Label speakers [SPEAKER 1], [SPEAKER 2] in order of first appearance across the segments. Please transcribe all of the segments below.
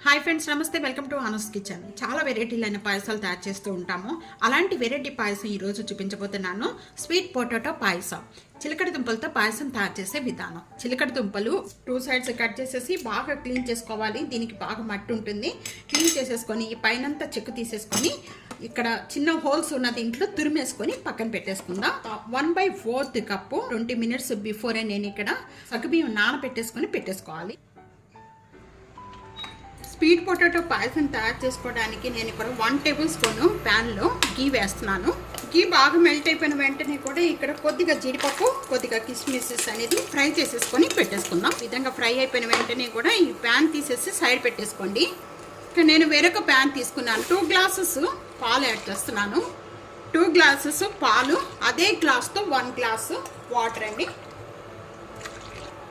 [SPEAKER 1] Hi friends, నమస్తే. Welcome to Anu's kitchen. చాలా వెరైటీలైన పాయసాలు తయారు చేస్తూ ఉంటాము. అలాంటి వెరైటీ పాయసం ఈరోజు చూపించబోతున్నాను. స్వీట్ పొటాటో పాయసం. చిలకడ దుంపలతో పాయసం తయారు చేసే విధానం. చిలకడ దుంపలు 2 సైడ్స్ కట్ చేసేసి బాగా క్లీన్ చేసుకోవాలి. దీనికి బాగా మట్టి ఉంటుంది. క్లీన్ చేసేసుకొని ఈ పైనంతా చెక్కు తీసేసుకొని ఇక్కడ చిన్న హోల్స్ ఉన్న దీంట్లో తురిమేసుకొని పక్కన పెట్టేసుకుందాం. 1/4 కప్పు 20 మినిట్స్ బిఫోరే నేను ఇక్కడ సగ్గుబియ్యం నానబెట్టేసుకొని పెట్టేసుకోవాలి. స్వీట్ పొటాటో పాయసం తయారు చేసుకోవడానికి నేను ఇక్కడ 1 టేబుల్ స్పూన్ ప్యాన్లో గీ వేస్తున్నాను. గీ బాగా మెల్ట్ అయిపోయిన వెంటనే కూడా ఇక్కడ కొద్దిగా జీడిపప్పు, కొద్దిగా కిస్మిస్ అనేది ఫ్రై చేసేసుకొని పెట్టేసుకుందాం. ఈ విధంగా ఫ్రై అయిపోయిన వెంటనే కూడా ఈ ప్యాన్ తీసేసి సైడ్ పెట్టేసుకోండి. ఇక్కడ నేను వేరొక ప్యాన్ తీసుకున్నాను. 2 గ్లాసెస్ పాలు యాడ్ చేస్తున్నాను. 2 గ్లాసెస్ పాలు, అదే గ్లాస్తో 1 గ్లాసు వాటర్ అండి.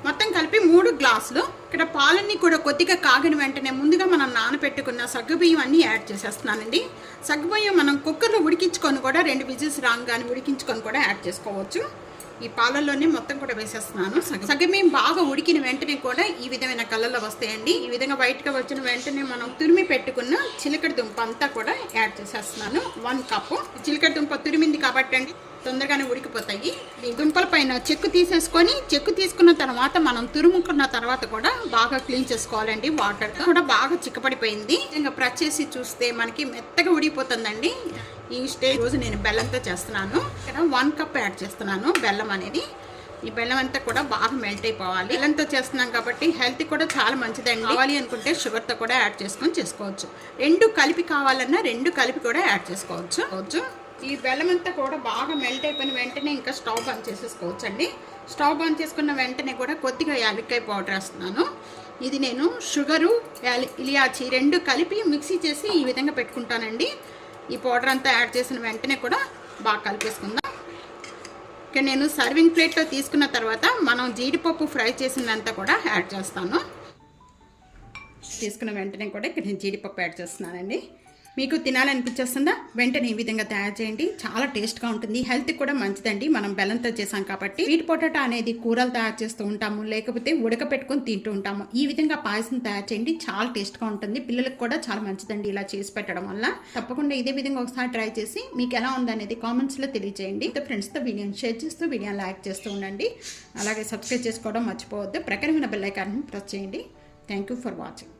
[SPEAKER 1] మొత్తం కలిపి 3 గ్లాసులు. ఇక్కడ పాలన్నీ కూడా కొద్దిగా కాగిన వెంటనే ముందుగా మనం నానబెట్టుకున్న సగ్గుబియ్యం అన్నీ యాడ్ చేసేస్తున్నానండి. సగ్గుబియ్యం మనం కుక్కర్లో ఉడికించుకొని కూడా 2 విజిల్స్ రాగానే ఉడికించుకొని కూడా యాడ్ చేసుకోవచ్చు. ఈ పాలల్లోనే మొత్తం కూడా వేసేస్తున్నాను. సగ్గుబియ్యం బాగా ఉడికిన వెంటనే కూడా ఈ విధమైన కలర్లో వస్తాయండి. ఈ విధంగా వైట్గా వచ్చిన వెంటనే మనం తురిమి పెట్టుకున్న చిలకడ దుంప అంతా కూడా యాడ్ చేసేస్తున్నాను. 1 కప్పు చిలకడ దుంప తురిమింది కాబట్టి అండి తొందరగానే ఉడికిపోతాయి. ఈ దుంపల పైన చెక్కు తీసేసుకొని చెక్కు తీసుకున్న తర్వాత మనం తురుముకున్న తర్వాత కూడా బాగా క్లీన్ చేసుకోవాలండి. వాటర్ కూడా బాగా చిక్కపడిపోయింది. ఇంకా ప్రెస్ చేసి చూస్తే మనకి మెత్తగా ఉడికిపోతుందండి. ఈ స్టేజ్ రోజు నేను బెల్లంతో చేస్తున్నాను. ఇక్కడ 1 కప్ యాడ్ చేస్తున్నాను బెల్లం అనేది. ఈ బెల్లం అంతా కూడా బాగా మెల్ట్ అయిపోవాలి. బెల్లంతో చేస్తున్నాం కాబట్టి హెల్త్ కూడా చాలా మంచిదండి. కావాలి అనుకుంటే షుగర్తో కూడా యాడ్ చేసుకొని చేసుకోవచ్చు. 2 కలిపి కావాలన్నా 2 కలిపి కూడా యాడ్ చేసుకోవచ్చు. ఈ బెల్లం అంతా కూడా బాగా మెల్ట్ అయిపోయిన వెంటనే ఇంకా స్టవ్ ఆన్ చేసేసుకోవచ్చు అండి. స్టవ్ ఆన్ చేసుకున్న వెంటనే కూడా కొద్దిగా యాలక్కాయ పౌడర్ వేస్తున్నాను. ఇది నేను షుగరు, ఇలాచి 2 కలిపి మిక్సీ చేసి ఈ విధంగా పెట్టుకుంటానండి. ఈ పౌడర్ అంతా యాడ్ చేసిన వెంటనే కూడా బాగా కలిపేసుకుందాం. ఇక్కడ నేను సర్వింగ్ ప్లేట్లో తీసుకున్న తర్వాత మనం జీడిపప్పు ఫ్రై చేసినంత కూడా యాడ్ చేస్తాను. తీసుకున్న వెంటనే కూడా ఇక్కడ నేను జీడిపప్పు యాడ్ చేస్తున్నానండి. మీకు తినాలనిపించేస్తుందా? వెంటనే ఈ విధంగా తయారు చేయండి. చాలా టేస్ట్గా ఉంటుంది. హెల్త్ కూడా మంచిదండి. మనం బెల్లంతో చేసాం కాబట్టి. స్వీట్ పొటాటో అనేది కూరలు తయారు చేస్తూ ఉంటాము, లేకపోతే ఉడకపెట్టుకొని తింటూ ఉంటాము. ఈ విధంగా పాయసం తయారు చేయండి. చాలా టేస్ట్గా ఉంటుంది. పిల్లలకు కూడా చాలా మంచిదండి ఇలా చేసి పెట్టడం వల్ల. తప్పకుండా ఇదే విధంగా ఒకసారి ట్రై చేసి మీకు ఎలా ఉందనేది కామెంట్స్లో తెలియజేయండి. ఫ్రెండ్స్తో వీడియోని షేర్ చేస్తూ వీడియోని లైక్ చేస్తూ ఉండండి. అలాగే సబ్స్క్రైబ్ చేసుకోవడం మర్చిపోవద్దు. ప్రకటన బెల్ ఐకాన్ని ప్రెస్ చేయండి. Thank you for watching.